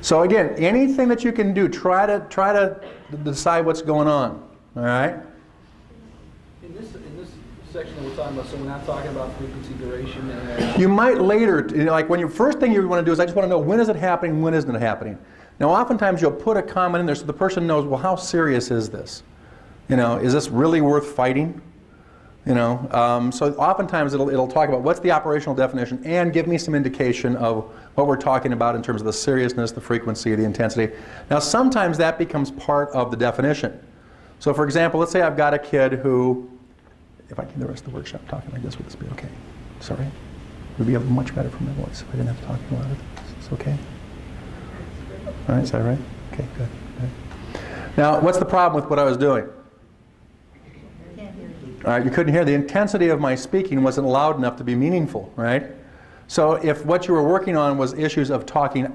So again, anything that you can do, try to decide what's going on. All right? In this section that we're talking about, so we're not talking about frequency, duration, and you might later, like when you first thing you want to do is I just want to know when is it happening, when isn't it happening. Now oftentimes you'll put a comment in there so the person knows, well, how serious is this? You know, is this really worth fighting? You know, so oftentimes it'll talk about what's the operational definition and give me some indication of what we're talking about in terms of the seriousness, the frequency, the intensity. Now sometimes that becomes part of the definition. So for example, let's say I've got a kid who, if I can the rest of the workshop talking like this, would this be okay? Sorry? It would be much better for my voice if I didn't have to talk a lot of this. Is this okay? All right, is that right? Okay, good. Now, what's the problem with what I was doing? All right, you couldn't hear. The intensity of my speaking wasn't loud enough to be meaningful, right? So if what you were working on was issues of talking,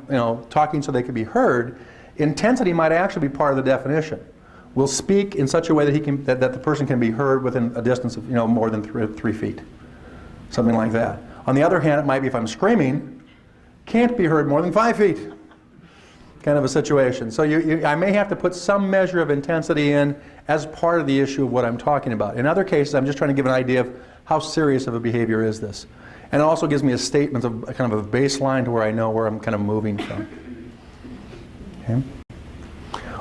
talking so they could be heard, intensity might actually be part of the definition. We'll speak in such a way that that the person can be heard within a distance of more than 3 feet, something like that. On the other hand, it might be if I'm screaming, can't be heard more than 5 feet, kind of a situation. So I may have to put some measure of intensity in as part of the issue of what I'm talking about. In other cases, I'm just trying to give an idea of how serious of a behavior is this. And it also gives me a statement of a kind of a baseline to where I know where I'm kind of moving from. Okay?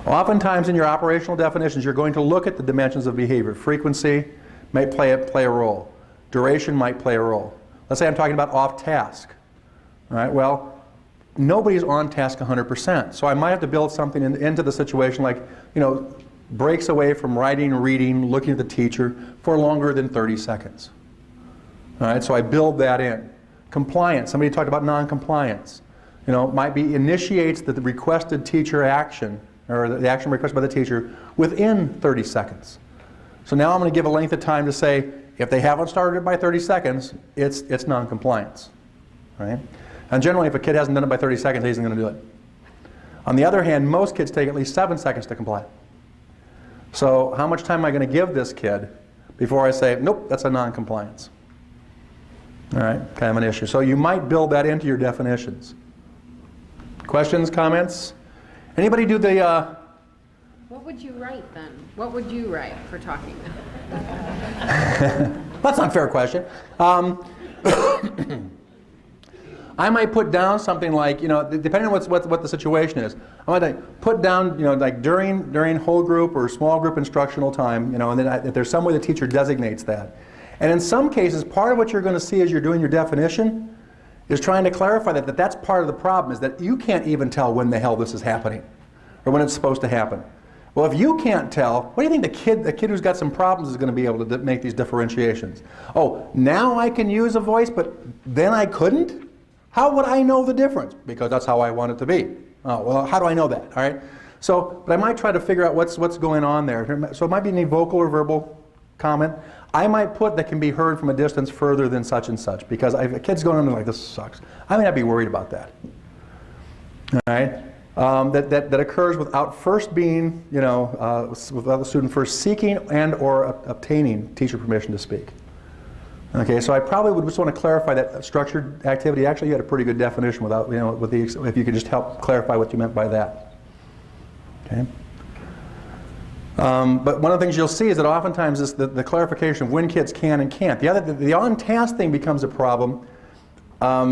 Oftentimes in your operational definitions, you're going to look at the dimensions of behavior. Frequency might play a role. Duration might play a role. Let's say I'm talking about off task. All right, well, nobody's on task 100%. So I might have to build something into the situation like, breaks away from writing, reading, looking at the teacher for longer than 30 seconds. All right, so I build that in. Compliance, somebody talked about non-compliance. Might be initiates the requested teacher action, or the action requested by the teacher, within 30 seconds. So now I'm going to give a length of time to say, if they haven't started by 30 seconds, it's non-compliance. Right? And generally, if a kid hasn't done it by 30 seconds, he isn't going to do it. On the other hand, most kids take at least 7 seconds to comply. So how much time am I going to give this kid before I say, nope, that's a non-compliance? All right, kind of an issue. So you might build that into your definitions. Questions, comments? Anybody do the... What would you write then? What would you write for talking? That's not a fair question. I might put down something like, depending on what the situation is, I might put down, like during whole group or small group instructional time, and then if there's some way the teacher designates that. And in some cases, part of what you're going to see as you're doing your definition is trying to clarify that that's part of the problem, is that you can't even tell when the hell this is happening or when it's supposed to happen. Well, if you can't tell, what do you think the kid who's got some problems is going to be able to make these differentiations? Oh, now I can use a voice, but then I couldn't? How would I know the difference? Because that's how I want it to be. Oh, well, how do I know that? All right. So, but I might try to figure out what's going on there. So it might be any vocal or verbal comment. I might put that can be heard from a distance further than such and such, because if a kid's going on like, this sucks, I may not be worried about that. All right. That occurs without first being, without the student first seeking and or obtaining teacher permission to speak. Okay, so I probably would just want to clarify that structured activity. Actually, you had a pretty good definition without, if you could just help clarify what you meant by that. Okay. But one of the things you'll see is that oftentimes is the clarification of when kids can and can't. The on-task thing becomes a problem. I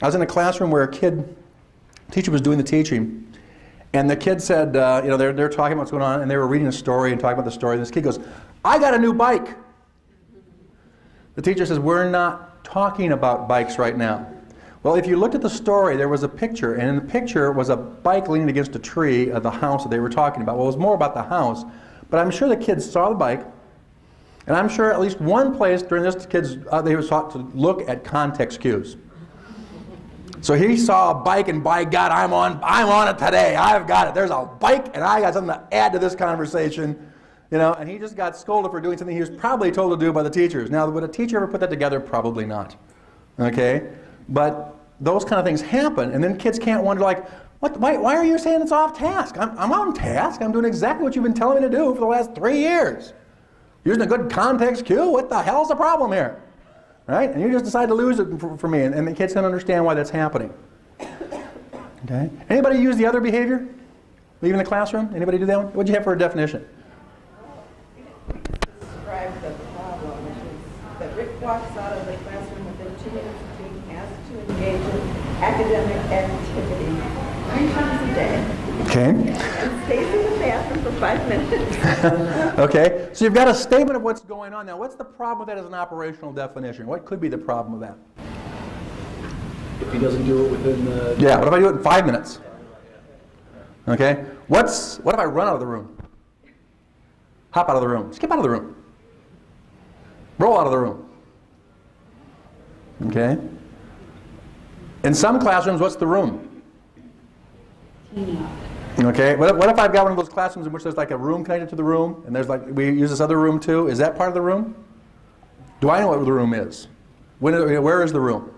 was in a classroom where teacher was doing the teaching, and the kid said, they're talking about what's going on, and they were reading a story and talking about the story, and this kid goes, I got a new bike. The teacher says, we're not talking about bikes right now. Well, if you looked at the story, there was a picture, and in the picture was a bike leaning against a tree of the house that they were talking about. Well, it was more about the house, but I'm sure the kids saw the bike, and I'm sure at least one place during this kids, they were taught to look at context cues. So he saw a bike, and by God, I'm on it today. I've got it. There's a bike, and I got something to add to this conversation. And he just got scolded for doing something he was probably told to do by the teachers. Now, would a teacher ever put that together? Probably not. Okay? But those kind of things happen, and then kids can't wonder, like, why are you saying it's off task? I'm on task. I'm doing exactly what you've been telling me to do for the last 3 years. Using a good context cue? What the hell's the problem here? Right? And you just decide to lose it for me, and the kids don't understand why that's happening. Okay. Anybody use the other behavior? Leaving the classroom? Anybody do that one? What'd you have for a definition? Describe the problem, which is that Rick walks out of the classroom within 2 minutes of being asked to engage in academic activity 3 times a day. Okay. And stays in the bathroom for 5 minutes. Okay. So you've got a statement of what's going on. Now, what's the problem with that as an operational definition? What could be the problem with that? If he doesn't do it within the... Yeah. What if I do it in 5 minutes? Okay. What if I run out of the room? Hop out of the room. Skip out of the room. Roll out of the room. Okay. In some classrooms, what's the room? Okay. What if I've got one of those classrooms in which there's like a room connected to the room, and there's like, we use this other room too? Is that part of the room? Do I know what the room is? Where is the room?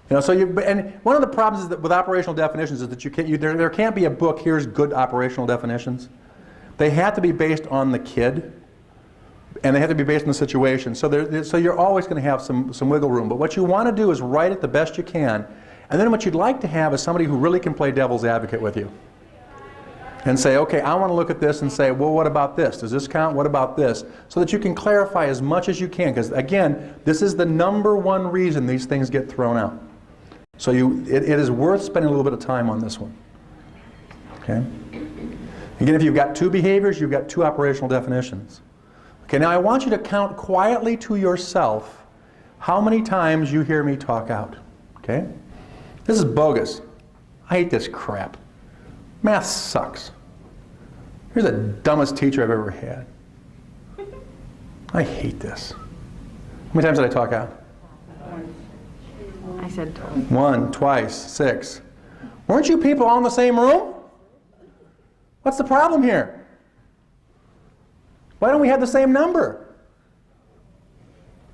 You know, and one of the problems is that with operational definitions is that there can't be a book, here's good operational definitions. They have to be based on the kid, and they have to be based on the situation. So you're always going to have some wiggle room. But what you want to do is write it the best you can, and then what you'd like to have is somebody who really can play devil's advocate with you. And say, okay, I want to look at this and say, well, what about this? Does this count? What about this? So that you can clarify as much as you can, because again, this is the #1 reason these things get thrown out. So it is worth spending a little bit of time on this one. Okay? Again, if you've got 2 behaviors, you've got 2 operational definitions. Okay, now I want you to count quietly to yourself how many times you hear me talk out. Okay? This is bogus. I hate this crap. Math sucks. You're the dumbest teacher I've ever had. I hate this. How many times did I talk out? I said twice. 1, twice, 6. Weren't you people all in the same room? What's the problem here? Why don't we have the same number?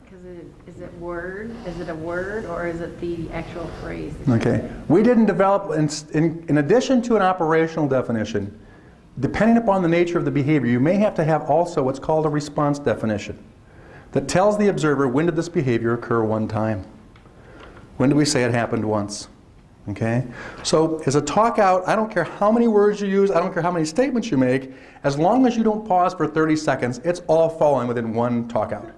Because is it word? Is it a word or is it the actual phrase? Okay. We didn't develop, in addition to an operational definition, depending upon the nature of the behavior, you may have to have also what's called a response definition that tells the observer when did this behavior occur one time. When do we say it happened once? Okay? So as a talk out, I don't care how many words you use, I don't care how many statements you make, as long as you don't pause for 30 seconds, it's all falling within one talk out.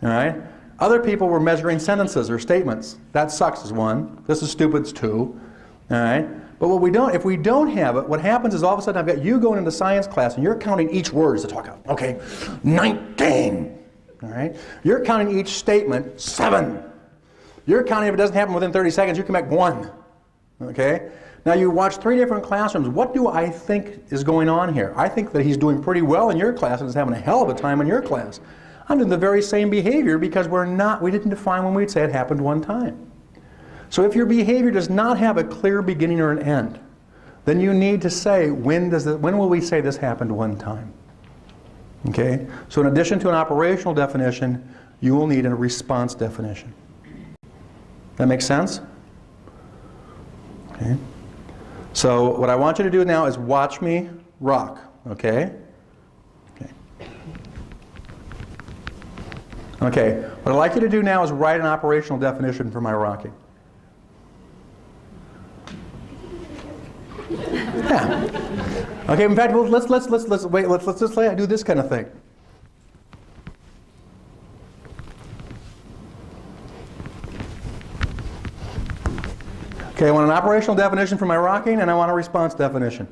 All right? Other people were measuring sentences or statements. That sucks is 1. This is stupid is 2. All right? But if we don't have it, what happens is all of a sudden I've got you going into science class and you're counting each word as a talk out. Okay? 19. All right? You're counting each statement 7. You're counting if it doesn't happen within 30 seconds, you can make 1. Okay? Now you watch 3 different classrooms. What do I think is going on here? I think that he's doing pretty well in your class and is having a hell of a time in your class. I'm doing the very same behavior because we didn't define when we'd say it happened one time. So if your behavior does not have a clear beginning or an end, then you need to say, when will we say this happened one time? Okay? So in addition to an operational definition, you will need a response definition. That makes sense? Okay. So what I want you to do now is watch me rock, okay? Okay. Okay, what I'd like you to do now is write an operational definition for my rocking. Yeah. Okay, in fact, let's just do this kind of thing. Okay, I want an operational definition for my rocking, and I want a response definition.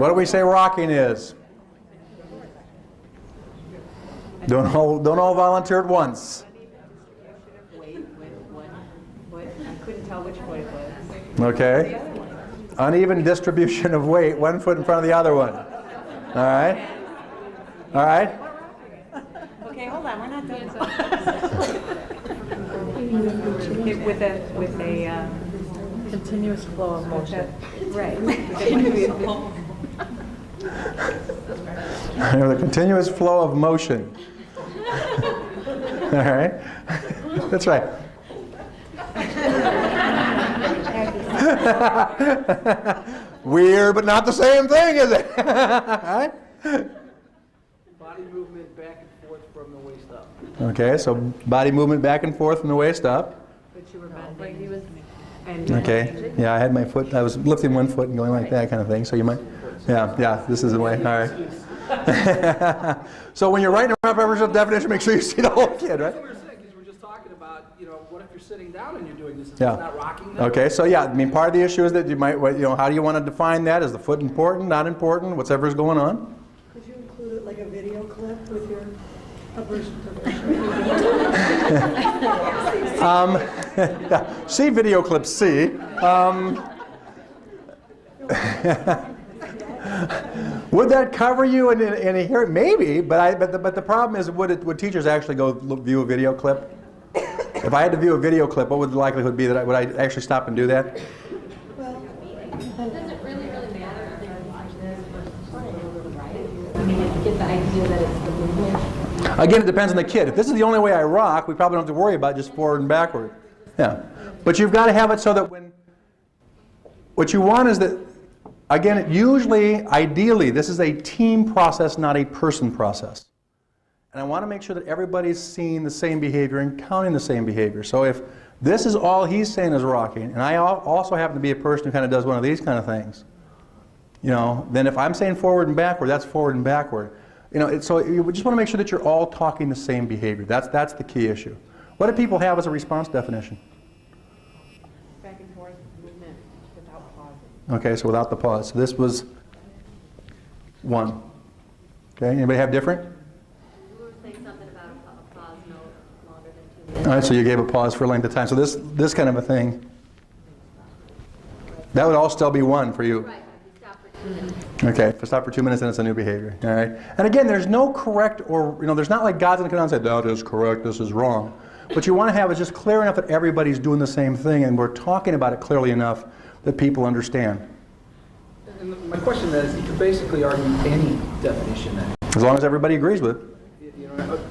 What do we say rocking is? Don't all volunteer at once. Weight with one foot. I couldn't tell which foot it was. Okay. Uneven distribution of weight, one foot in front of the other one. All right? All right? Okay, hold on, we're not done. with a continuous flow of motion. Right. The continuous flow of motion. All right? That's right. Weird, but not the same thing, is it? All right? Body movement back and forth from the waist up. Okay, so body movement back and forth from the waist up. But you were bending. He was. Okay, yeah, I had my foot, I was lifting one foot and going like that kind of thing, so you might, yeah, this is the way, all right. So when you're writing a representative definition, make sure you see the whole kid, right? That's what we're saying, because we're just talking about, what if you're sitting down and you're doing this? Is Yeah. it's not rocking them? Okay, so yeah, I mean, part of the issue is that you might, how do you want to define that? Is the foot important, not important, whatever's going on? Could you include it like a video clip with your version See video clip C. Would that cover you in a hearing? Maybe, but the problem is, would teachers actually go view a video clip? If I had to view a video clip, what would the likelihood be that would I actually stop and do that? Does it really matter if they're watching this versus right? I mean, you get the idea that it's the movement. Again, it depends on the kid. If this is the only way I rock, we probably don't have to worry about just forward and backward. Yeah, but you've got to have it so that what you want is that, again, usually, ideally, this is a team process, not a person process. And I want to make sure that everybody's seeing the same behavior and counting the same behavior. So if this is all he's saying is rocking, and I also happen to be a person who kind of does one of these kind of things, then if I'm saying forward and backward, that's forward and backward. So you just want to make sure that you're all talking the same behavior. That's the key issue. What do people have as a response definition? Back and forth movement without pausing. Okay, so without the pause. So this was 1. Okay, anybody have different? You were saying something about a pause no longer than 2 minutes. All right, so you gave a pause for a length of time. So this kind of a thing, that would all still be 1 for you. Right, if you stop for 2 minutes. Okay, if I stop for 2 minutes, then it's a new behavior. All right. And again, there's no correct or, there's not like God's going to come down and say, that is correct, this is wrong. What you want to have is just clear enough that everybody's doing the same thing and we're talking about it clearly enough that people understand. And my question then is, you could basically argue any definition then. As long as everybody agrees with it.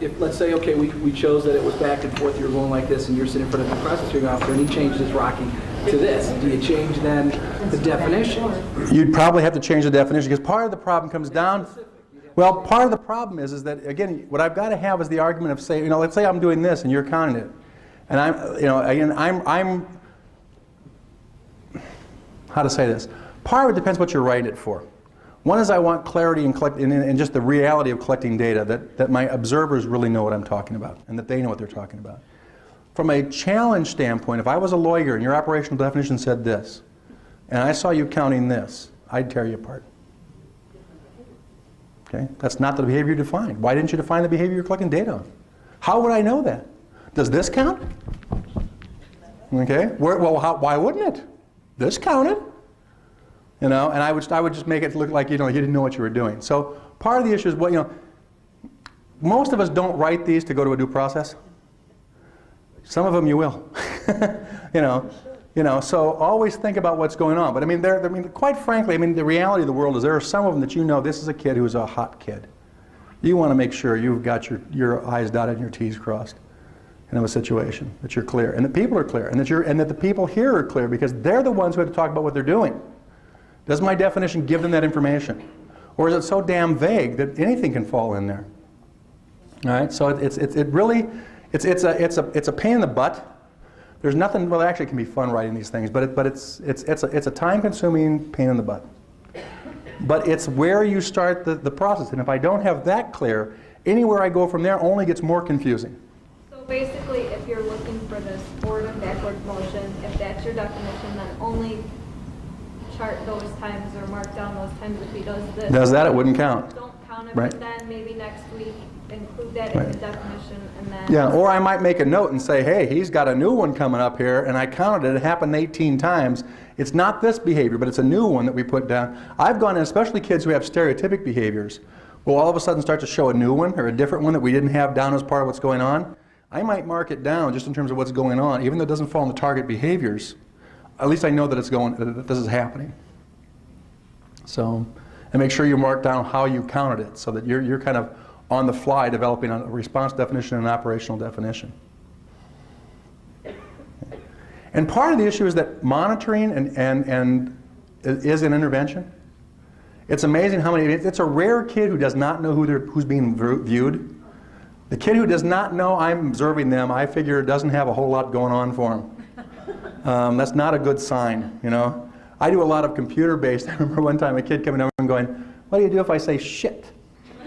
If, let's say, okay, we chose that it was back and forth, you're going like this, and you're sitting in front of the prosecuting officer, and he changed his rocking to this. Do you change then the definition? You'd probably have to change the definition because part of the problem comes down. Well, part of the problem is that, again, what I've got to have is the argument of say, let's say I'm doing this and you're counting it, and I'm how to say this? Part of it depends what you're writing it for. One is I want clarity and just the reality of collecting data, that my observers really know what I'm talking about and that they know what they're talking about. From a challenge standpoint, if I was a lawyer and your operational definition said this, and I saw you counting this, I'd tear you apart. Okay? That's not the behavior you defined. Why didn't you define the behavior you're collecting data on? How would I know that? Does this count? Okay? Why wouldn't it? This counted. And I would just make it look like you didn't know what you were doing. So part of the issue is most of us don't write these to go to a due process. Some of them you will. So always think about what's going on. But quite frankly, the reality of the world is there are some of them that this is a kid who's a hot kid. You want to make sure you've got your I's dotted and your T's crossed in a situation, that you're clear, and that people are clear, and that the people here are clear because they're the ones who have to talk about what they're doing. Does my definition give them that information? Or is it so damn vague that anything can fall in there? All right, so it's a pain in the butt. There's nothing, well, actually it can be fun writing these things, but it's a time-consuming pain in the butt. But it's where you start the process, and if I don't have that clear, anywhere I go from there only gets more confusing. So basically, if you're looking for this forward and backward motion, if that's your definition, then only chart those times or mark down those times if he does this. Does that, it wouldn't count. Don't count it, Right. but then maybe next week include that Right. in the definition and then. Yeah, or I might make a note and say, hey, he's got a new one coming up here, and I counted it, it happened 18 times. It's not this behavior, but it's a new one that we put down. I've gone in, especially kids who have stereotypic behaviors, will all of a sudden start to show a new one or a different one that we didn't have down as part of what's going on. I might mark it down just in terms of what's going on, even though it doesn't fall in the target behaviors. At least I know that that this is happening. So, and make sure you mark down how you counted it so that you're kind of on the fly developing a response definition and an operational definition. And part of the issue is that monitoring and is an intervention. It's amazing how many, it's a rare kid who does not know who's being viewed. The kid who does not know I'm observing them, I figure doesn't have a whole lot going on for him. That's not a good sign, you know. I do a lot of computer-based. I remember one time a kid coming over and going, what do you do if I say shit?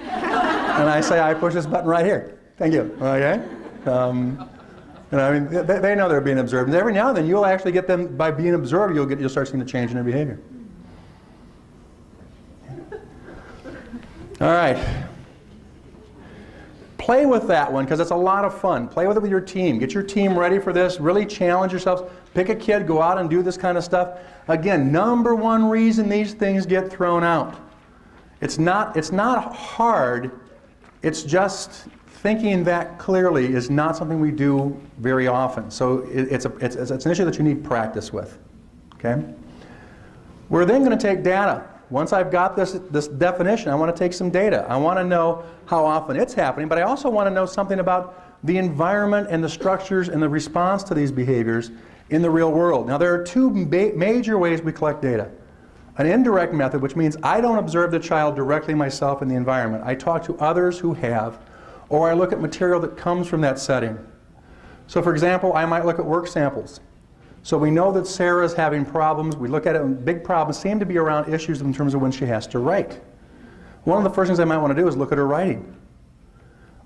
And I say, I push this button right here. Thank you. Okay? And I mean, they know they're being observed. And every now and then you'll actually get them, by being observed, you'll start seeing a change in their behavior. All right. Play with that one because it's a lot of fun. Play with it with your team. Get your team ready for this. Really challenge yourselves. Pick a kid, go out and do this kind of stuff. Again, number one reason these things get thrown out. It's not hard. It's just thinking that clearly is not something we do very often. So it's an issue that you need practice with. Okay? We're then going to take data. Once I've got this definition, I want to take some data. I want to know how often it's happening, but I also want to know something about the environment and the structures and the response to these behaviors in the real world. Now, there are two major ways we collect data. An indirect method, which means I don't observe the child directly myself in the environment. I talk to others who have, or I look at material that comes from that setting. So, for example, I might look at work samples. So we know that Sarah's having problems. We look at it, and big problems seem to be around issues in terms of when she has to write. One of the first things I might want to do is look at her writing.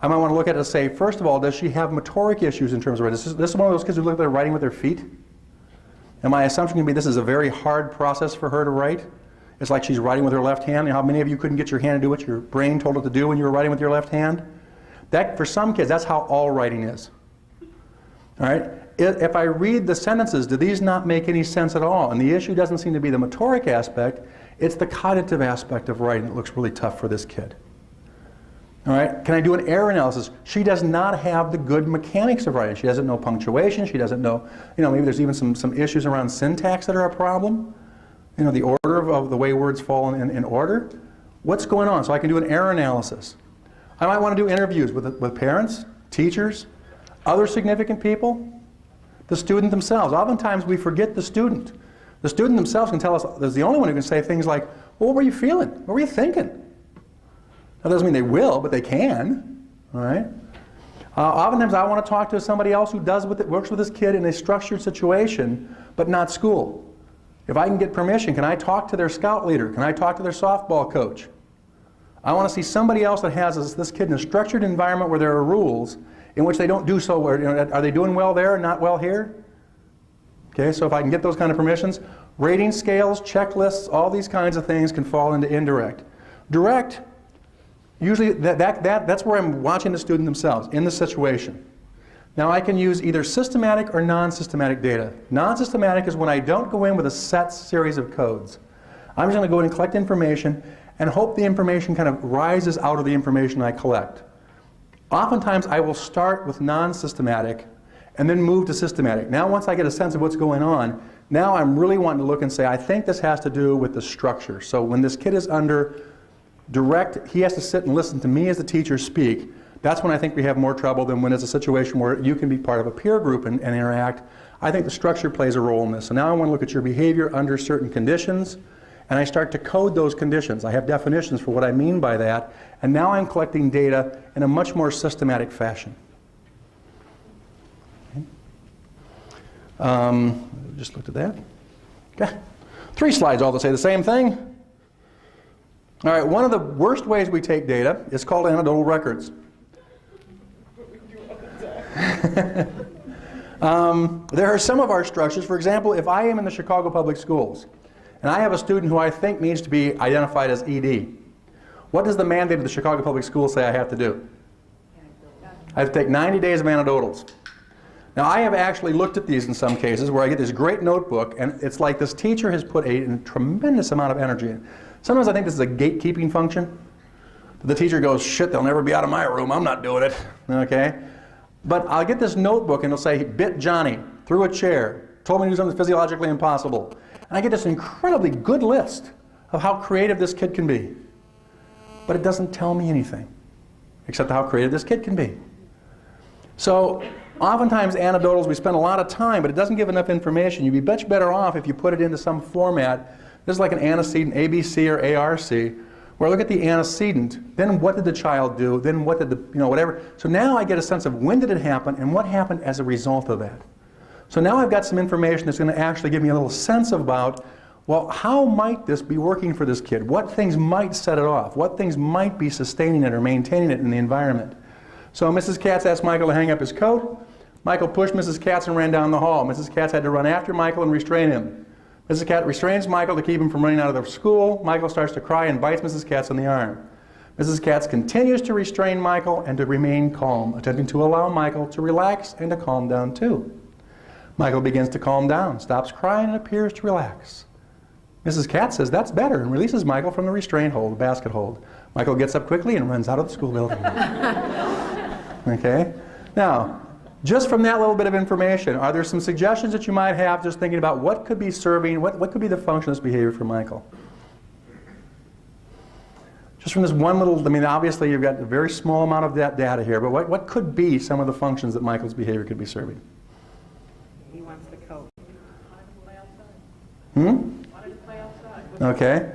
I might want to look at it and say, first of all, does she have motoric issues in terms of writing? This is one of those kids who look at their writing with their feet. And my assumption can be this is a very hard process for her to write. It's like she's writing with her left hand. How many of you couldn't get your hand to do what your brain told it to do when you were writing with your left hand? That, for some kids, that's how all writing is. All right? If I read the sentences, do these not make any sense at all? And the issue doesn't seem to be the motoric aspect, it's the cognitive aspect of writing that looks really tough for this kid. All right? Can I do an error analysis? She does not have the good mechanics of writing. She doesn't know punctuation, she doesn't know, maybe there's even some issues around syntax that are a problem. The order of the way words fall in order. What's going on? So I can do an error analysis. I might want to do interviews with parents, teachers, other significant people. The student themselves. Oftentimes we forget the student. The student themselves can tell us, there's the only one who can say things like, well, what were you feeling? What were you thinking? That doesn't mean they will, but they can. All right? Oftentimes I want to talk to somebody else who works with this kid in a structured situation, but not school. If I can get permission, can I talk to their scout leader? Can I talk to their softball coach? I want to see somebody else that has this kid in a structured environment where there are rules in which they don't do so well. Are they doing well there and not well here? Okay, so if I can get those kind of permissions, rating scales, checklists, all these kinds of things can fall into indirect. Direct, usually that's where I'm watching the student themselves in the situation. Now I can use either systematic or non-systematic data. Non-systematic is when I don't go in with a set series of codes. I'm just going to go in and collect information and hope the information kind of rises out of the information I collect. Oftentimes I will start with non-systematic and then move to systematic. Now once I get a sense of what's going on, now I'm really wanting to look and say, I think this has to do with the structure. So when this kid is under direct, he has to sit and listen to me as the teacher speak. That's when I think we have more trouble than when it's a situation where you can be part of a peer group and interact. I think the structure plays a role in this. So now I want to look at your behavior under certain conditions, and I start to code those conditions. I have definitions for what I mean by that, and now I'm collecting data in a much more systematic fashion. Okay. Just looked at that. Okay. 3 slides all to say the same thing. All right, one of the worst ways we take data is called anecdotal records. There are some of our structures, for example, if I am in the Chicago Public Schools, and I have a student who I think needs to be identified as ED. What does the mandate of the Chicago Public Schools say I have to do? I have to take 90 days of anecdotals. Now, I have actually looked at these in some cases where I get this great notebook, and it's like this teacher has put a tremendous amount of energy in. Sometimes I think this is a gatekeeping function. The teacher goes, shit, they'll never be out of my room, I'm not doing it, okay? But I'll get this notebook and it'll say, bit Johnny, threw a chair, told me to do something physiologically impossible. And I get this incredibly good list of how creative this kid can be. But it doesn't tell me anything, except how creative this kid can be. So, oftentimes anecdotals, we spend a lot of time, but it doesn't give enough information. You'd be much better off if you put it into some format. This is like an antecedent, ABC or ARC, where I look at the antecedent, then what did the child do, then what did the, whatever. So now I get a sense of when did it happen and what happened as a result of that. So now I've got some information that's going to actually give me a little sense about, well, how might this be working for this kid? What things might set it off? What things might be sustaining it or maintaining it in the environment? So Mrs. Katz asked Michael to hang up his coat. Michael pushed Mrs. Katz and ran down the hall. Mrs. Katz had to run after Michael and restrain him. Mrs. Katz restrains Michael to keep him from running out of the school. Michael starts to cry and bites Mrs. Katz on the arm. Mrs. Katz continues to restrain Michael and to remain calm, attempting to allow Michael to relax and to calm down too. Michael begins to calm down, stops crying, and appears to relax. Mrs. Katz says that's better and releases Michael from the restraint hold, the basket hold. Michael gets up quickly and runs out of the school building. Okay? Now, just from that little bit of information, are there some suggestions that you might have just thinking about what could be serving, what could be the function of this behavior for Michael? Just from this one little, obviously you've got a very small amount of that data here, but what could be some of the functions that Michael's behavior could be serving? He wants the coat. Okay.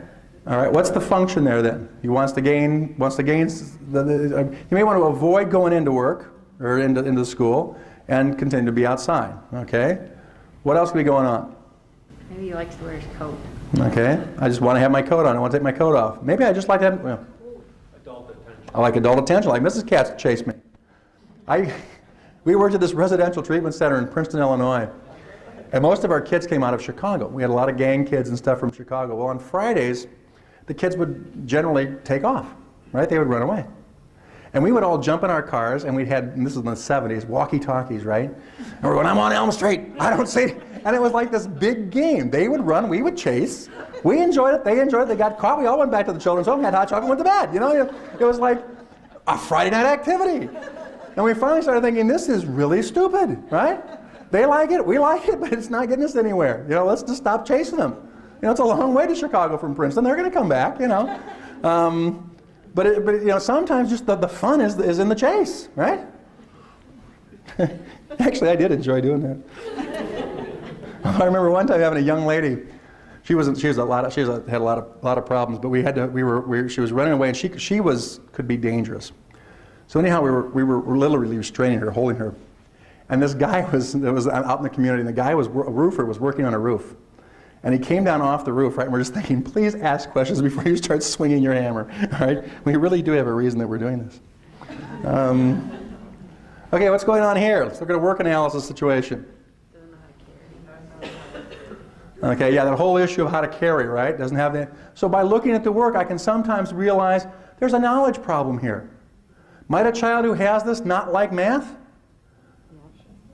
All right. What's the function there then? He wants to gain. You may want to avoid going into work or into school and continue to be outside. Okay. What else could be going on? Maybe he likes to wear his coat. Okay. I just want to have my coat on. I want to take my coat off. Maybe I just like to have. Adult attention. I like adult attention. Like Mrs. Katz chased me. We worked at this residential treatment center in Princeton, Illinois. And most of our kids came out of Chicago. We had a lot of gang kids and stuff from Chicago. Well, on Fridays, the kids would generally take off, right? They would run away. And we would all jump in our cars, and and this was in the 70s, walkie-talkies, right? And we're going, I'm on Elm Street, I don't see. And it was like this big game. They would run, we would chase. We enjoyed it, they enjoyed it, they got caught. We all went back to the children's home, had hot chocolate, went to bed. It was like a Friday night activity. And we finally started thinking, this is really stupid, right? They like it, we like it, but it's not getting us anywhere. Let's just stop chasing them. It's a long way to Chicago from Princeton. They're going to come back, But sometimes just the fun is in the chase, right? Actually, I did enjoy doing that. I remember one time having a young lady. She had a lot of problems, but she was running away, and she could be dangerous. So anyhow, we were literally restraining her, holding her. And this guy was out in the community, and the guy a roofer, was working on a roof. And he came down off the roof, right? And we're just thinking, please ask questions before you start swinging your hammer, all right? We really do have a reason that we're doing this. Okay, what's going on here? Let's look at a work analysis situation. Okay, yeah, that whole issue of how to carry, right? Doesn't have that. So by looking at the work, I can sometimes realize there's a knowledge problem here. Might a child who has this not like math?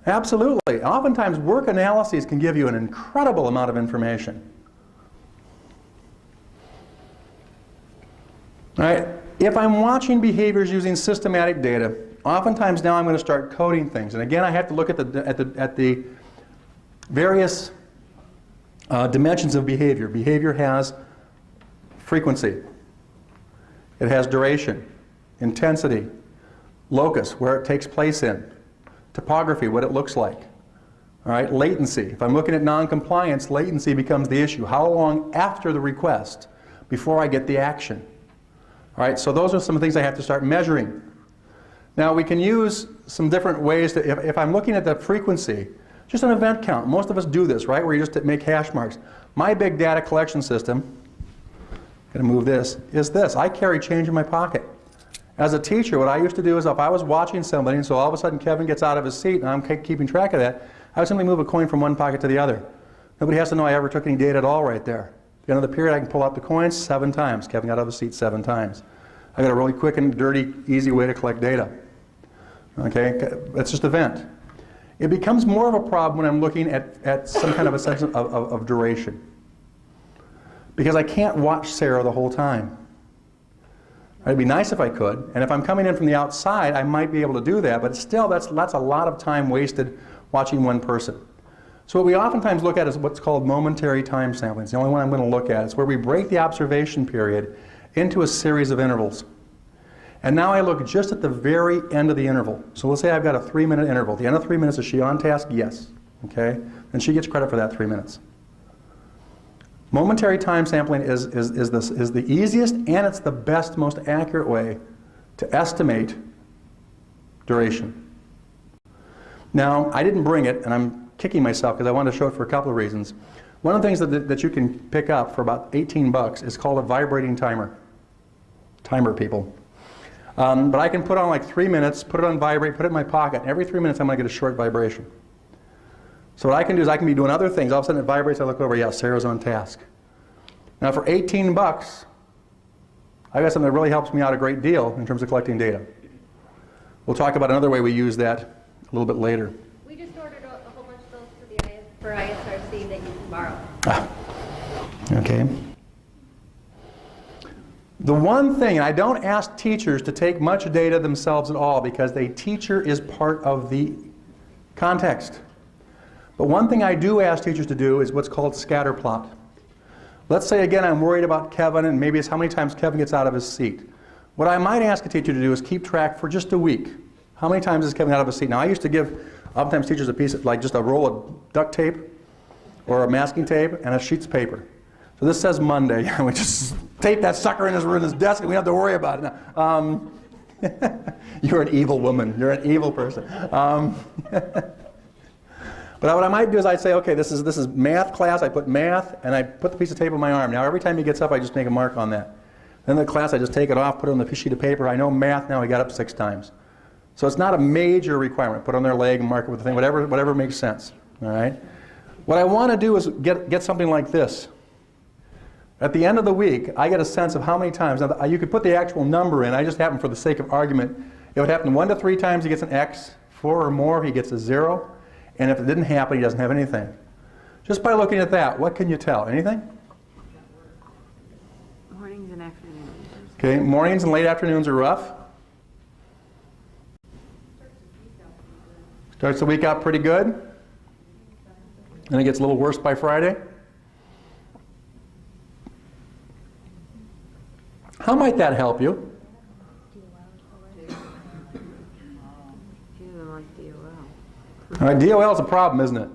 Absolutely. Oftentimes, work analyses can give you an incredible amount of information. All right. If I'm watching behaviors using systematic data, oftentimes now I'm going to start coding things. And again, I have to look at the various dimensions of behavior. Behavior has frequency. It has duration, intensity, locus, where it takes place in. Topography, what it looks like. All right, latency. If I'm looking at non-compliance, latency becomes the issue. How long after the request before I get the action? All right, so those are some things I have to start measuring. Now we can use some different ways to, if I'm looking at the frequency, just an event count. Most of us do this, right, where you just make hash marks. My big data collection system, going to move this, is this. I carry change in my pocket. As a teacher, what I used to do is if I was watching somebody, and so all of a sudden Kevin gets out of his seat and I'm keeping track of that, I would simply move a coin from one pocket to the other. Nobody has to know I ever took any data at all right there. the end of the period, I can pull out the coins 7 times. Kevin got out of his seat 7 times. I got a really quick and dirty, easy way to collect data. Okay, that's just a vent. It becomes more of a problem when I'm looking at some kind of a sense of duration. Because I can't watch Sarah the whole time. It'd be nice if I could, and if I'm coming in from the outside, I might be able to do that, but still, that's a lot of time wasted watching one person. So what we oftentimes look at is what's called momentary time sampling. It's the only one I'm going to look at. It's where we break the observation period into a series of intervals. And now I look just at the very end of the interval. So let's say I've got a 3-minute interval. At the end of 3 minutes, is she on task? Yes. Okay? Then she gets credit for that 3 minutes. Momentary time sampling is the easiest and it's the best, most accurate way to estimate duration. Now, I didn't bring it, and I'm kicking myself because I wanted to show it for a couple of reasons. One of the things that you can pick up for about $18 is called a vibrating timer. Timer, people. But I can put on like 3 minutes, put it on vibrate, put it in my pocket, and every 3 minutes I'm going to get a short vibration. So what I can do is I can be doing other things. All of a sudden it vibrates, I look over, yeah, Sarah's on task. Now for $18, I got something that really helps me out a great deal in terms of collecting data. We'll talk about another way we use that a little bit later. We just ordered a whole bunch of those for ISRC that you can borrow. Okay. The one thing, and I don't ask teachers to take much data themselves at all because the teacher is part of the context. But one thing I do ask teachers to do is what's called scatter plot. Let's say again I'm worried about Kevin and maybe it's how many times Kevin gets out of his seat. What I might ask a teacher to do is keep track for just a week. How many times is Kevin out of his seat? Now I used to give oftentimes teachers a piece of, like just a roll of duct tape or a masking tape and a sheets of paper. So this says Monday. We just tape that sucker in his desk and we don't have to worry about it. Now, you're an evil woman. You're an evil person. But what I might do is I'd say, okay, this is math class. I put math, and I put the piece of tape on my arm. Now every time he gets up, I just make a mark on that. Then the class, I just take it off, put it on the sheet of paper. I know math now. He got up 6 times. So it's not a major requirement. Put it on their leg and mark it with the thing, whatever makes sense. All right. What I want to do is get something like this. At the end of the week, I get a sense of how many times. Now, you could put the actual number in. I just happen, for the sake of argument, it would happen 1 to 3 times he gets an X, 4 or more he gets a 0, and if it didn't happen, he doesn't have anything. Just by looking at that, what can you tell? Anything? Mornings and afternoons. Okay, mornings and late afternoons are rough. Starts the week out pretty good. And it gets a little worse by Friday. How might that help you? All right, DOL is a problem, isn't it?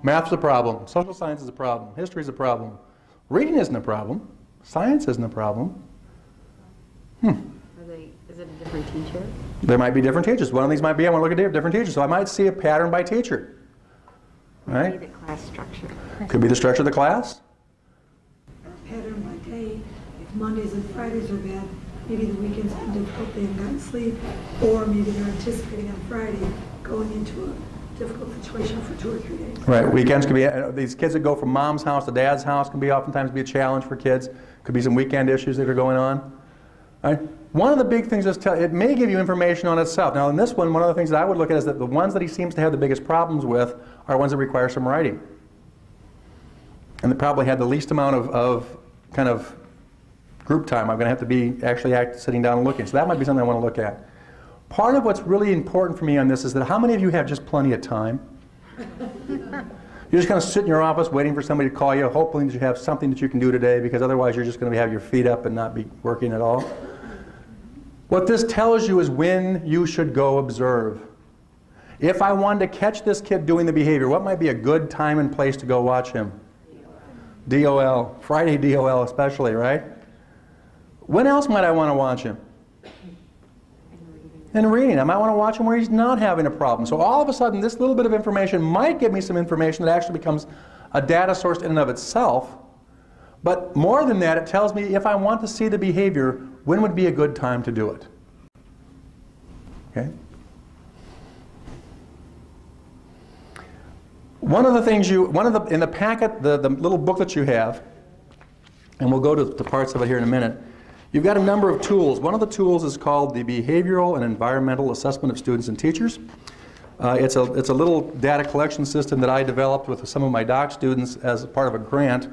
Math's a problem. Social science is a problem. History is a problem. Reading isn't a problem. Science isn't a problem. Is it a different teacher? There might be different teachers. One of these might be I want to look at different teachers. So I might see a pattern by teacher. Right? Maybe the class structure. Could be the structure of the class. Or a pattern like, hey, if Mondays and Fridays are bad, maybe the weekend's been difficult, they haven't gotten sleep, or maybe they're anticipating on Friday going into a difficult situation for 2 or 3 days. Right. Weekends can be, these kids that go from mom's house to dad's house can be oftentimes be a challenge for kids. Could be some weekend issues that are going on. All right. One of the big things is it may give you information on itself. Now in this one of the things that I would look at is that the ones that he seems to have the biggest problems with are ones that require some writing. And they probably had the least amount of kind of group time. I'm going to have to be actually sitting down and looking. So that might be something I want to look at. Part of what's really important for me on this is that how many of you have just plenty of time? You're just going to sit in your office waiting for somebody to call you, hoping that you have something that you can do today, because otherwise you're just going to have your feet up and not be working at all. What this tells you is when you should go observe. If I wanted to catch this kid doing the behavior, what might be a good time and place to go watch him? DOL. Friday DOL especially, right? When else might I want to watch him? In reading. I might want to watch him where he's not having a problem. So all of a sudden, this little bit of information might give me some information that actually becomes a data source in and of itself. But more than that, it tells me if I want to see the behavior, when would be a good time to do it. Okay? One of the things in the packet, the little book that you have, and we'll go to parts of it here in a minute. You've got a number of tools. One of the tools is called the Behavioral and Environmental Assessment of Students and Teachers. It's a little data collection system that I developed with some of my doc students as part of a grant.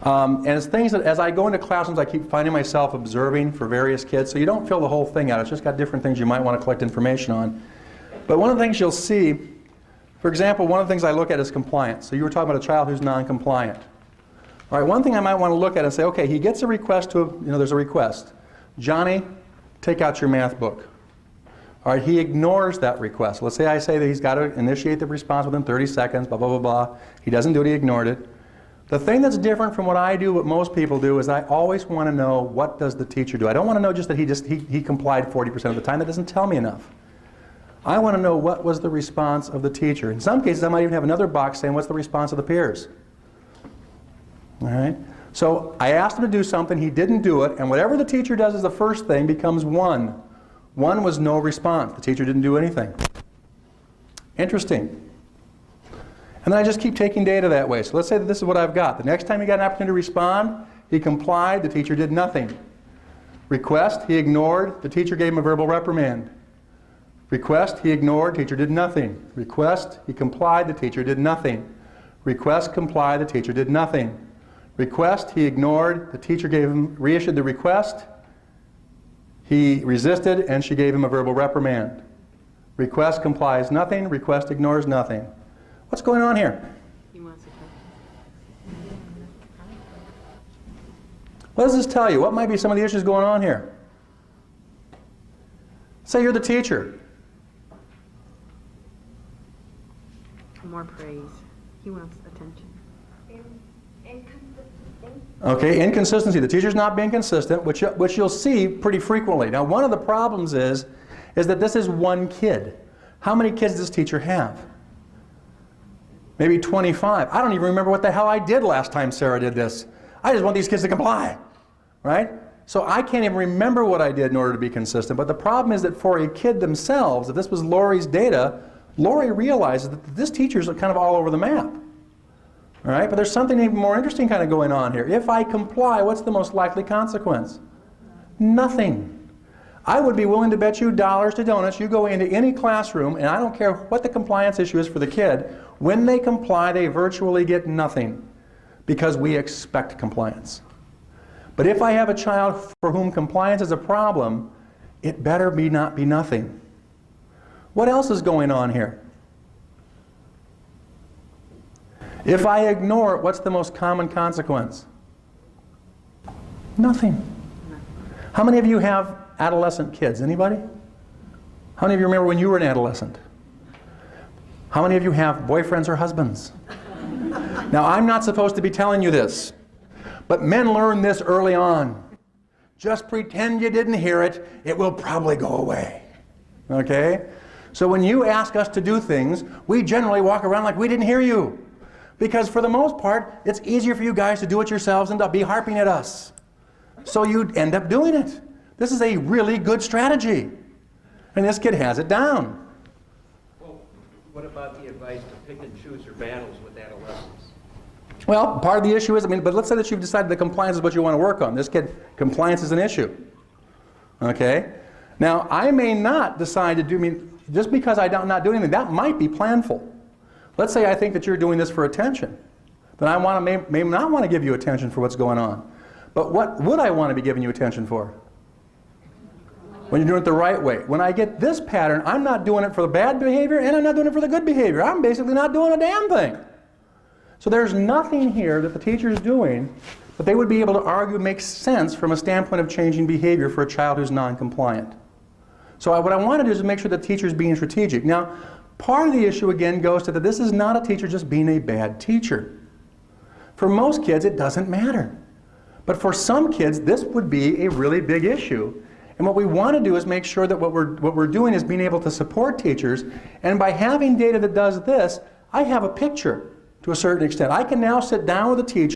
And it's things that as I go into classrooms, I keep finding myself observing for various kids. So you don't fill the whole thing out. It's just got different things you might want to collect information on. But one of the things you'll see, for example, one of the things I look at is compliance. So you were talking about a child who's non-compliant. All right, one thing I might want to look at and say, okay, he gets a request to, there's a request. Johnny, take out your math book. All right, he ignores that request. Let's say I say that he's got to initiate the response within 30 seconds, blah, blah, blah, blah. He doesn't do it, he ignored it. The thing that's different from what I do, what most people do, is I always want to know, what does the teacher do? I don't want to know just that he complied 40% of the time. That doesn't tell me enough. I want to know what was the response of the teacher. In some cases, I might even have another box saying, what's the response of the peers? All right? So I asked him to do something, he didn't do it, and whatever the teacher does as the first thing becomes 1. 1 was no response. The teacher didn't do anything. Interesting. And then I just keep taking data that way. So let's say that this is what I've got. The next time he got an opportunity to respond, he complied, the teacher did nothing. Request, he ignored, the teacher gave him a verbal reprimand. Request, he ignored, teacher did nothing. Request, he complied, the teacher did nothing. Request, comply, the teacher did nothing. Request, he ignored, the teacher reissued the request. He resisted, and she gave him a verbal reprimand. Request complies nothing, request ignores nothing. What's going on here? He wants to What does this tell you? What might be some of the issues going on here? Say you're the teacher. more praise. He wants attention. Inconsistency. Okay, inconsistency. The teacher's not being consistent, which you'll see pretty frequently. Now, one of the problems is that this is one kid. How many kids does this teacher have? Maybe 25. I don't even remember what the hell I did last time Sarah did this. I just want these kids to comply, right? So I can't even remember what I did in order to be consistent. But the problem is that for a kid themselves, if this was Lori's data, Lori realizes that this teacher's kind of all over the map. All right, but there's something even more interesting kind of going on here. If I comply, what's the most likely consequence? Nothing. I would be willing to bet you dollars to donuts, you go into any classroom, and I don't care what the compliance issue is for the kid, when they comply, they virtually get nothing because we expect compliance. But if I have a child for whom compliance is a problem, it better not be nothing. What else is going on here? If I ignore it, what's the most common consequence? Nothing. How many of you have adolescent kids? Anybody? How many of you remember when you were an adolescent? How many of you have boyfriends or husbands? Now, I'm not supposed to be telling you this, but men learn this early on. Just pretend you didn't hear it. It will probably go away. Okay? So when you ask us to do things, we generally walk around like we didn't hear you. Because for the most part, it's easier for you guys to do it yourselves than to be harping at us. So you end up doing it. This is a really good strategy. And this kid has it down. Well, what about the advice to pick and choose your battles with adolescents? Well, part of the issue is, but let's say that you've decided that compliance is what you want to work on. This kid, compliance is an issue. Okay? Now, I may not decide to do, just because I'm not doing anything, that might be planful. Let's say I think that you're doing this for attention. Then I may not want to give you attention for what's going on. But what would I want to be giving you attention for? When you're doing it the right way. When I get this pattern, I'm not doing it for the bad behavior and I'm not doing it for the good behavior. I'm basically not doing a damn thing. So there's nothing here that the teacher is doing that they would be able to argue makes sense from a standpoint of changing behavior for a child who's non-compliant. So what I want to do is make sure the teacher is being strategic. Now, part of the issue again goes to that this is not a teacher just being a bad teacher. For most kids, it doesn't matter. But for some kids, this would be a really big issue. And what we want to do is make sure that what we're doing is being able to support teachers. And by having data that does this, I have a picture to a certain extent. I can now sit down with a teacher